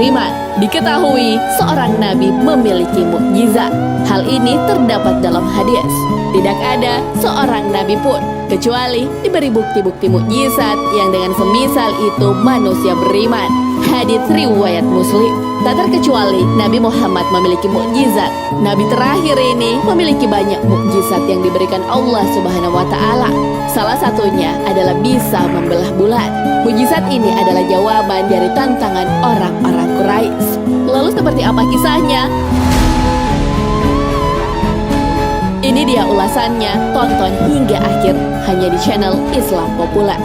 beriman. Diketahui seorang nabi memiliki mukjizat. Hal ini terdapat dalam hadis. Tidak ada seorang nabi pun kecuali diberi bukti-bukti mukjizat yang dengan semisal itu manusia beriman. Hadis riwayat Muslim. Tak terkecuali Nabi Muhammad memiliki mukjizat. Nabi terakhir ini memiliki banyak mukjizat yang diberikan Allah Subhanahu wa taala. Salah satunya adalah bisa membelah bulan. Mukjizat ini adalah jawaban dari tantangan orang-orang Quraisy. Lalu seperti apa kisahnya? Ini dia ulasannya, tonton hingga akhir hanya di channel Islam Populer.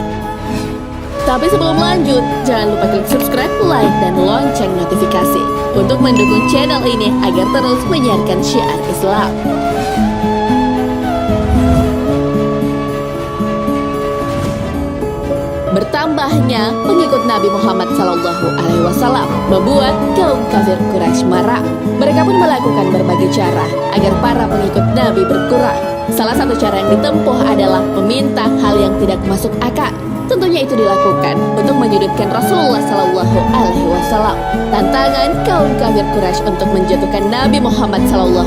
Tapi sebelum lanjut, jangan lupa klik subscribe, like, dan lonceng notifikasi untuk mendukung channel ini agar terus menyiarkan syiar Islam. Bertambahnya pengikut Nabi Muhammad SAW membuat kaum kafir Quraisy marah. Mereka pun melakukan berbagai cara agar para pengikut Nabi berkurang. Salah satu cara yang ditempuh adalah meminta hal yang tidak masuk akal. Tentunya itu dilakukan untuk menyudutkan Rasulullah SAW. Tantangan kaum kafir Quraisy untuk menjatuhkan Nabi Muhammad SAW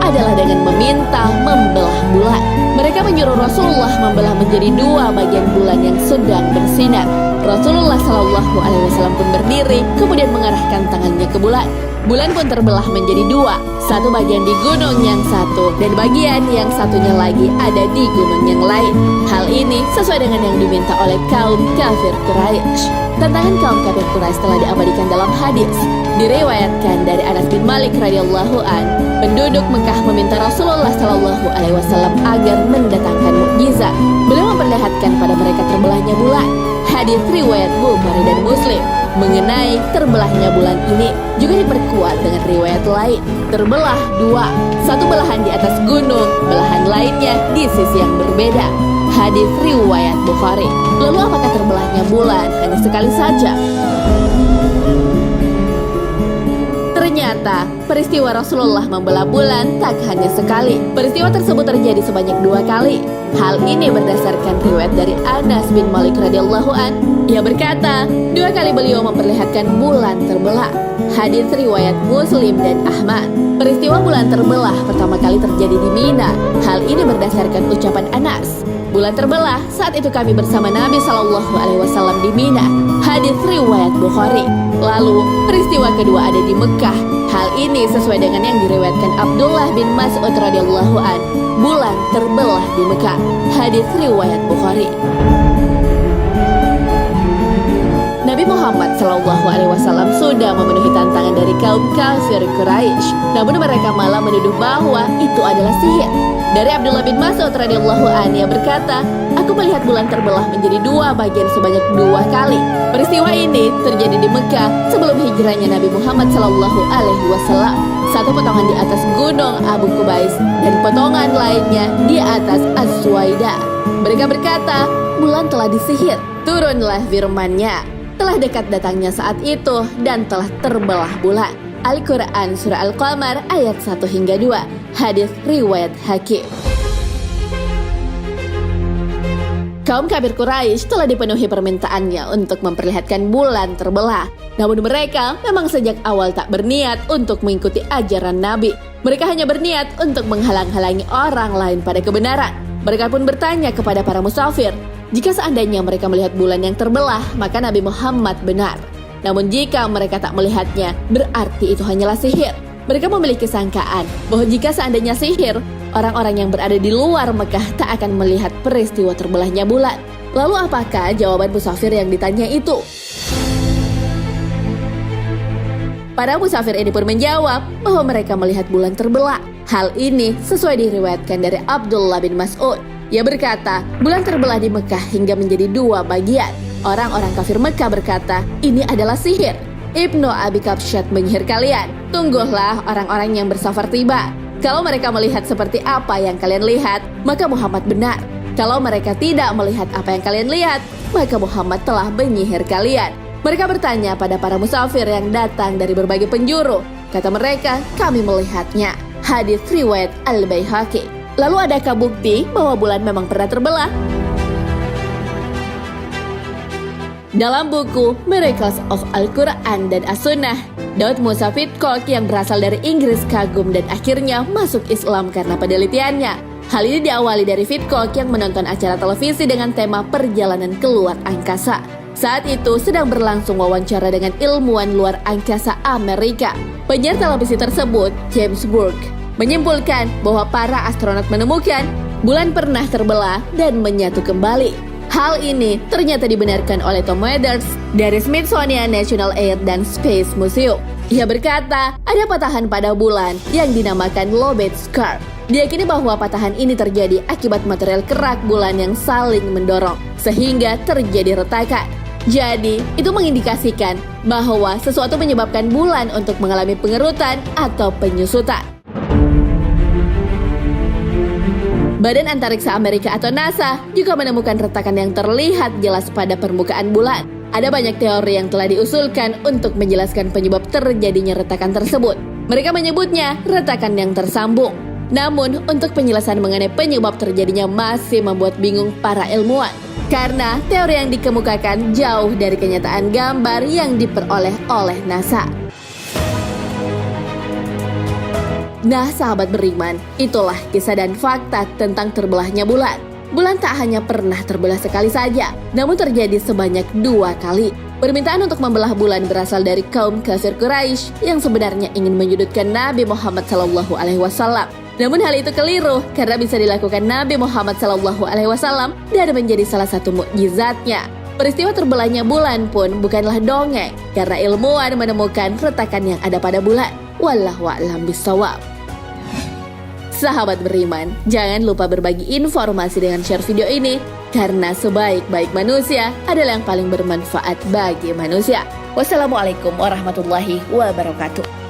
adalah dengan meminta membelah bulan. Mereka menyuruh Rasulullah membelah menjadi dua bagian bulan yang sedang bersinar. Rasulullah SAW pun berdiri, kemudian mengarahkan tangannya ke bulan. Bulan pun terbelah menjadi dua, satu bagian di gunung yang satu, dan bagian yang satunya lagi ada di gunung yang lain. Hal ini sesuai dengan yang diminta oleh kaum kafir Quraisy. Tantangan kaum kafir Quraisy telah diabadikan dalam hadis. Diriwayatkan dari Anas bin Malik radhiyallahu an, penduduk Mekah meminta Rasulullah SAW agar mendatangkan mukjizat. Beliau memperlihatkan pada mereka terbelahnya bulan. Hadis riwayat Bukhari dan Muslim. Mengenai terbelahnya bulan ini juga diperkuat dengan riwayat lain. Terbelah dua, satu belahan di atas gunung, belahan lainnya di sisi yang berbeda. Hadis riwayat Bukhari. Lalu apakah terbelahnya bulan hanya sekali saja? Ternyata peristiwa Rasulullah membelah bulan tak hanya sekali. Peristiwa tersebut terjadi sebanyak 2 kali. Hal ini berdasarkan riwayat dari Anas bin Malik radhiyallahu an. Ia berkata, 2 kali beliau memperlihatkan bulan terbelah. Hadis riwayat Muslim dan Ahmad. Peristiwa bulan terbelah pertama kali terjadi di Mina. Hal ini berdasarkan ucapan Anas. Bulan terbelah saat itu kami bersama Nabi SAW di Mina. Hadis riwayat Bukhari. Lalu peristiwa kedua ada di Mekah. Hal ini sesuai dengan yang diriwayatkan Abdullah bin Mas'ud radhiyallahu an. Bulan terbelah di Mekah. Hadis riwayat Bukhari. Nabi Muhammad SAW sudah memenuhi tantangan dari kaum kafir Quraisy. Namun mereka malah menuduh bahwa itu adalah sihir. Dari Abdullah bin Mas'ud radhiyallahu an, ia berkata, "Aku melihat bulan terbelah menjadi 2 bagian sebanyak 2 kali." Peristiwa ini terjadi di Mekah sebelum hijrahnya Nabi Muhammad SAW. Satu potongan di atas gunung Abu Qubais dan potongan lainnya di atas As-Suwaida. Mereka berkata, bulan telah disihir. Turunlah firman-Nya. Telah dekat datangnya saat itu dan telah terbelah bulan. Al-Quran Surah Al-Qamar ayat 1 hingga 2. Hadis riwayat Hakim. Kaum kafir Quraisy telah dipenuhi permintaannya untuk memperlihatkan bulan terbelah. Namun mereka memang sejak awal tak berniat untuk mengikuti ajaran Nabi. Mereka hanya berniat untuk menghalang-halangi orang lain pada kebenaran. Mereka pun bertanya kepada para musafir, jika seandainya mereka melihat bulan yang terbelah, maka Nabi Muhammad benar. Namun jika mereka tak melihatnya, berarti itu hanyalah sihir. Mereka memiliki sangkaan bahwa jika seandainya sihir, orang-orang yang berada di luar Mekah tak akan melihat peristiwa terbelahnya bulan. Lalu apakah jawaban musafir yang ditanya itu? Para musafir ini pun menjawab bahwa mereka melihat bulan terbelah. Hal ini sesuai diriwayatkan dari Abdullah bin Mas'ud. Ia berkata, bulan terbelah di Mekah hingga menjadi 2 bagian. Orang-orang kafir Mekah berkata, ini adalah sihir. Ibnu Abi Kabsyat menyihir kalian. Tunggulah orang-orang yang bersafar tiba. Kalau mereka melihat seperti apa yang kalian lihat, maka Muhammad benar. Kalau mereka tidak melihat apa yang kalian lihat, maka Muhammad telah menyihir kalian. Mereka bertanya pada para musafir yang datang dari berbagai penjuru. Kata mereka, kami melihatnya. Hadis riwayat Al-Baihaqi. Lalu adakah bukti bahwa bulan memang pernah terbelah? Dalam buku Miracles of Al-Quran dan As-Sunnah, Daud Musa Fitchcock yang berasal dari Inggris kagum dan akhirnya masuk Islam karena penelitiannya. Hal ini diawali dari Fitchcock yang menonton acara televisi dengan tema perjalanan keluar angkasa. Saat itu sedang berlangsung wawancara dengan ilmuwan luar angkasa Amerika. Penyiar televisi tersebut, James Burke, menyimpulkan bahwa para astronot menemukan bulan pernah terbelah dan menyatu kembali. Hal ini ternyata dibenarkan oleh Tom Weathers dari Smithsonian National Air and Space Museum. Ia berkata, ada patahan pada bulan yang dinamakan lobate scar. Diyakini bahwa patahan ini terjadi akibat material kerak bulan yang saling mendorong, sehingga terjadi retakan. Jadi, itu mengindikasikan bahwa sesuatu menyebabkan bulan untuk mengalami pengerutan atau penyusutan. Badan Antariksa Amerika atau NASA juga menemukan retakan yang terlihat jelas pada permukaan bulan. Ada banyak teori yang telah diusulkan untuk menjelaskan penyebab terjadinya retakan tersebut. Mereka menyebutnya retakan yang tersambung. Namun, untuk penjelasan mengenai penyebab terjadinya masih membuat bingung para ilmuwan. Karena teori yang dikemukakan jauh dari kenyataan gambar yang diperoleh oleh NASA. Nah, sahabat beriman, itulah kisah dan fakta tentang terbelahnya bulan. Bulan tak hanya pernah terbelah sekali saja, namun terjadi sebanyak 2 kali. Permintaan untuk membelah bulan berasal dari kaum kafir Quraisy yang sebenarnya ingin menyudutkan Nabi Muhammad SAW. Namun hal itu keliru karena bisa dilakukan Nabi Muhammad SAW dan menjadi salah satu mukjizatnya. Peristiwa terbelahnya bulan pun bukanlah dongeng karena ilmuwan menemukan retakan yang ada pada bulan. Wallahu a'lam bishawab. Sahabat beriman, jangan lupa berbagi informasi dengan share video ini karena sebaik-baik manusia adalah yang paling bermanfaat bagi manusia. Wassalamualaikum warahmatullahi wabarakatuh.